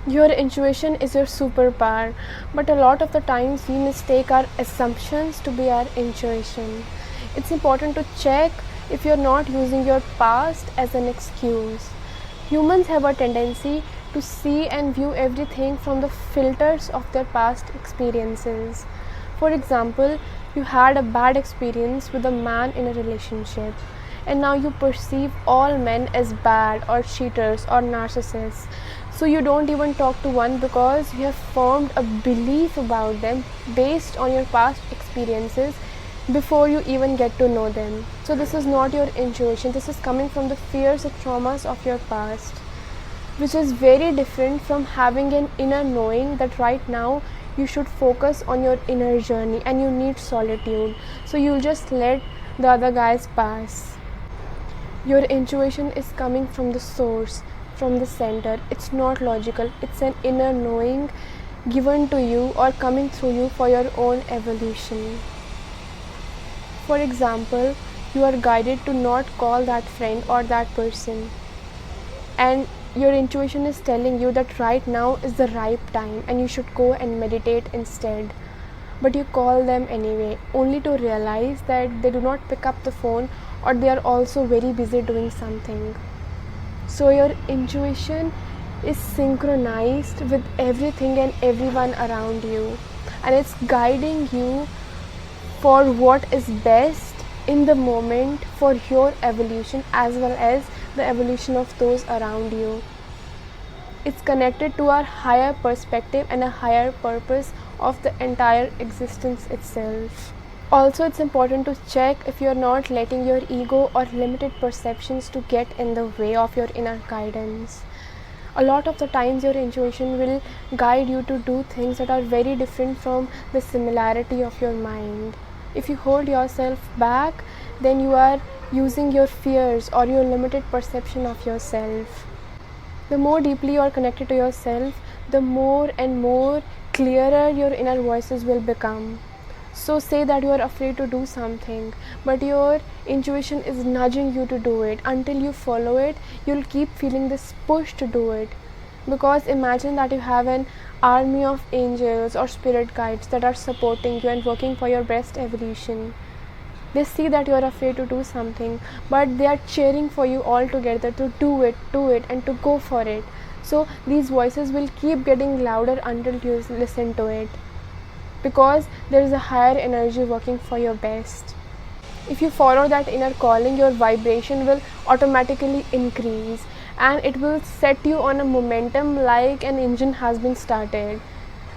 Your intuition is your superpower, but a lot of the times we mistake our assumptions to be our intuition. It's important to check if you're not using your past as an excuse. Humans have a tendency to see and view everything from the filters of their past experiences. For example, you had a bad experience with a man in a relationship, and now you perceive all men as bad or cheaters or narcissists. So you don't even talk to one because you have formed a belief about them based on your past experiences before you even get to know them. So this is not your intuition, this is coming from the fears and traumas of your past, which is very different from having an inner knowing that right now you should focus on your inner journey and you need solitude. So you'll just let the other guys pass. Your intuition is coming from the source, from the center. It's not logical, it's an inner knowing given to you or coming through you for your own evolution. For example, you are guided to not call that friend or that person, and your intuition is telling you that right now is the ripe time and you should go and meditate instead. But you call them anyway, only to realize that they do not pick up the phone or they are also very busy doing something. So your intuition is synchronized with everything and everyone around you, and it's guiding you for what is best in the moment for your evolution as well as the evolution of those around you. It's connected to our higher perspective and a higher purpose of the entire existence itself. Also, it's important to check if you're not letting your ego or limited perceptions to get in the way of your inner guidance. A lot of the times your intuition will guide you to do things that are very different from the similarity of your mind. If you hold yourself back, then you are using your fears or your limited perception of yourself. The more deeply you are connected to yourself, the more and more clearer your inner voices will become. So say that you are afraid to do something, but your intuition is nudging you to do it. Until you follow it, you'll keep feeling this push to do it. Because imagine that you have an army of angels or spirit guides that are supporting you and working for your best evolution. They see that you are afraid to do something, but they are cheering for you all together to do it, and to go for it. So these voices will keep getting louder until you listen to it, because there is a higher energy working for your best. If you follow that inner calling, your vibration will automatically increase and it will set you on a momentum like an engine has been started,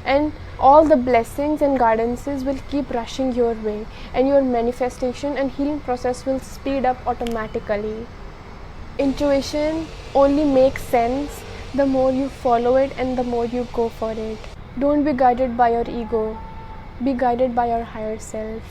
and all the blessings and guidances will keep rushing your way, and your manifestation and healing process will speed up automatically. Intuition only makes sense the more you follow it and the more you go for it. Don't be guided by your ego, be guided by your higher self.